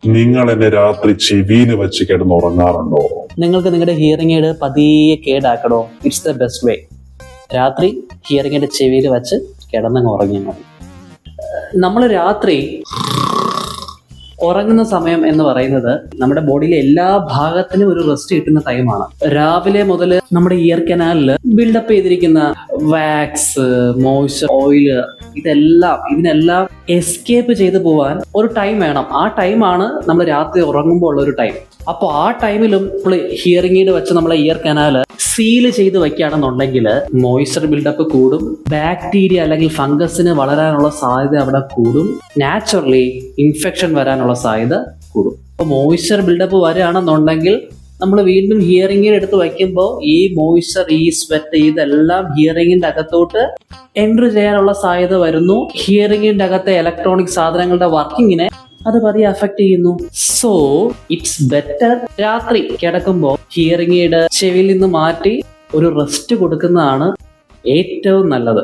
നിങ്ങൾ എന്നെ രാത്രി ചെവിയിൽ വെച്ച് കിടന്നുറങ്ങാറുണ്ടോ? നിങ്ങൾക്ക് നിങ്ങളുടെ ഹിയറിംഗ് എയ്ഡ് പതിയെ കേടാക്കണോ? It's the best way. രാത്രി ഹിയറിംഗ് എയ്ഡ് ചെവിയിൽ വെച്ച് കിടന്നങ്ങ് ഉറങ്ങിയാൽ മതി. നമ്മൾ രാത്രി ഉറങ്ങുന്ന സമയം എന്ന് പറയുന്നത് നമ്മുടെ ബോഡിയിലെ എല്ലാ ഭാഗത്തിനും ഒരു റെസ്റ്റ് കിട്ടുന്ന ടൈമാണ്. രാവിലെ മുതൽ നമ്മുടെ ഇയർ കനാലിൽ ബിൽഡപ്പ് ചെയ്തിരിക്കുന്ന വാക്സ്, മോയ്സ്ചർ, ഓയില് ഇതിനെല്ലാം എസ്കേപ്പ് ചെയ്ത് പോവാൻ ഒരു ടൈം വേണം. ആ ടൈമാണ് നമ്മൾ രാത്രി ഉറങ്ങുമ്പോൾ ഉള്ള ഒരു ടൈം. അപ്പോൾ ആ ടൈമിലും നമ്മൾ ഹിയറിംഗ് എയ്ഡ് വെച്ച് നമ്മളെ ഇയർ കനാല് സീല് ചെയ്ത് വെക്കുകയാണെന്നുണ്ടെങ്കിൽ മോയ്സ്ചർ ബിൽഡപ്പ് കൂടും, ബാക്ടീരിയ അല്ലെങ്കിൽ ഫംഗസിന് വളരാനുള്ള സാധ്യത അവിടെ കൂടും, നാച്ചുറലി ഇൻഫെക്ഷൻ വരാനുള്ള സാധ്യത കൂടും. അപ്പോൾ മോയ്സ്ചർ ബിൽഡപ്പ് വരികയാണെന്നുണ്ടെങ്കിൽ നമ്മൾ വീണ്ടും ഹിയറിംഗ് എയ്ഡ് എടുത്ത് വയ്ക്കുമ്പോൾ ഈ മോയ്സ്ചർ, ഈ സ്വെറ്റ്, ഇതെല്ലാം ഹിയറിംഗിന്റെ അകത്തോട്ട് എൻട്രി ചെയ്യാനുള്ള സാധ്യത വരുന്നു. ഹിയറിംഗിന്റെ അകത്തെ ഇലക്ട്രോണിക് സാധനങ്ങളുടെ വർക്കിങ്ങിനെ അത് പതിയെ അഫക്റ്റ് ചെയ്യുന്നു. സോ ഇറ്റ്സ് ബെറ്റർ രാത്രി കിടക്കുമ്പോൾ ഹിയറിംഗ് എയ്ഡ് ചെവിയിൽ നിന്ന് മാറ്റി ഒരു റെസ്റ്റ് കൊടുക്കുന്നതാണ് ഏറ്റവും നല്ലത്.